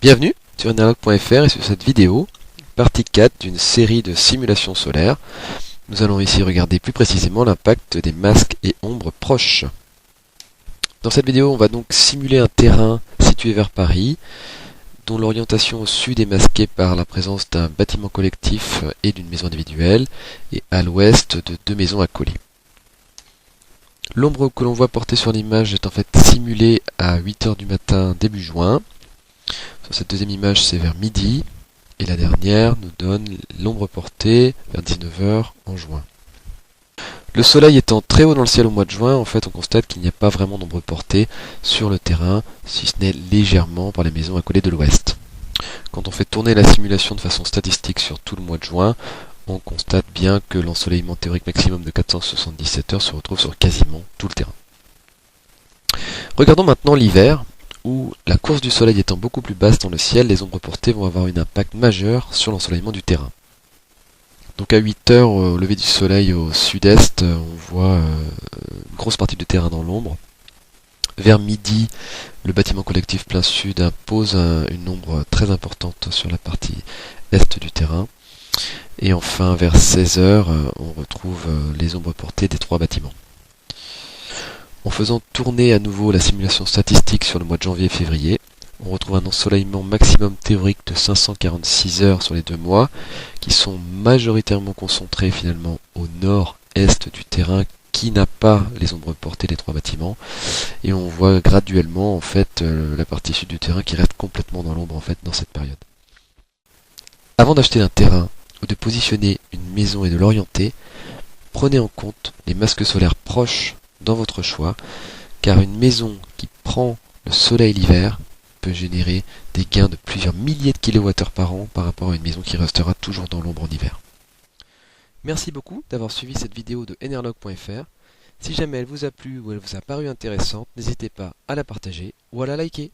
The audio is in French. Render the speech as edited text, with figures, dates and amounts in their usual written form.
Bienvenue sur enerlog.fr et sur cette vidéo, partie 4 d'une série de simulations solaires. Nous allons ici regarder plus précisément l'impact des masques et ombres proches. Dans cette vidéo, on va donc simuler un terrain situé vers Paris, dont l'orientation au sud est masquée par la présence d'un bâtiment collectif et d'une maison individuelle, et à l'ouest de deux maisons accolées. L'ombre que l'on voit portée sur l'image est en fait simulée à 8 h du matin début juin. Sur cette deuxième image, c'est vers midi. Et la dernière nous donne l'ombre portée vers 19 h en juin. Le soleil étant très haut dans le ciel au mois de juin, en fait, on constate qu'il n'y a pas vraiment d'ombre portée sur le terrain, si ce n'est légèrement par les maisons accolées de l'ouest. Quand on fait tourner la simulation de façon statistique sur tout le mois de juin, on constate bien que l'ensoleillement théorique maximum de 477 heures se retrouve sur quasiment tout le terrain. Regardons maintenant l'hiver, où la course du soleil étant beaucoup plus basse dans le ciel, les ombres portées vont avoir un impact majeur sur l'ensoleillement du terrain. Donc à 8 h au lever du soleil au sud-est, on voit une grosse partie du terrain dans l'ombre. Vers midi, le bâtiment collectif plein sud impose une ombre très importante sur la partie est du terrain. Et enfin, vers 16 h, on retrouve les ombres portées des trois bâtiments. En faisant tourner à nouveau la simulation statistique sur le mois de janvier et février, on retrouve un ensoleillement maximum théorique de 546 heures sur les 2 mois, qui sont majoritairement concentrés finalement au nord-est du terrain, qui n'a pas les ombres portées des trois bâtiments, et on voit graduellement en fait la partie sud du terrain qui reste complètement dans l'ombre en fait dans cette période. Avant d'acheter un terrain ou de positionner une maison et de l'orienter, prenez en compte les masques solaires proches dans votre choix, car une maison qui prend le soleil l'hiver peut générer des gains de plusieurs milliers de kilowattheures par an par rapport à une maison qui restera toujours dans l'ombre en hiver. Merci beaucoup d'avoir suivi cette vidéo de enerlog.fr. Si jamais elle vous a plu ou elle vous a paru intéressante, n'hésitez pas à la partager ou à la liker.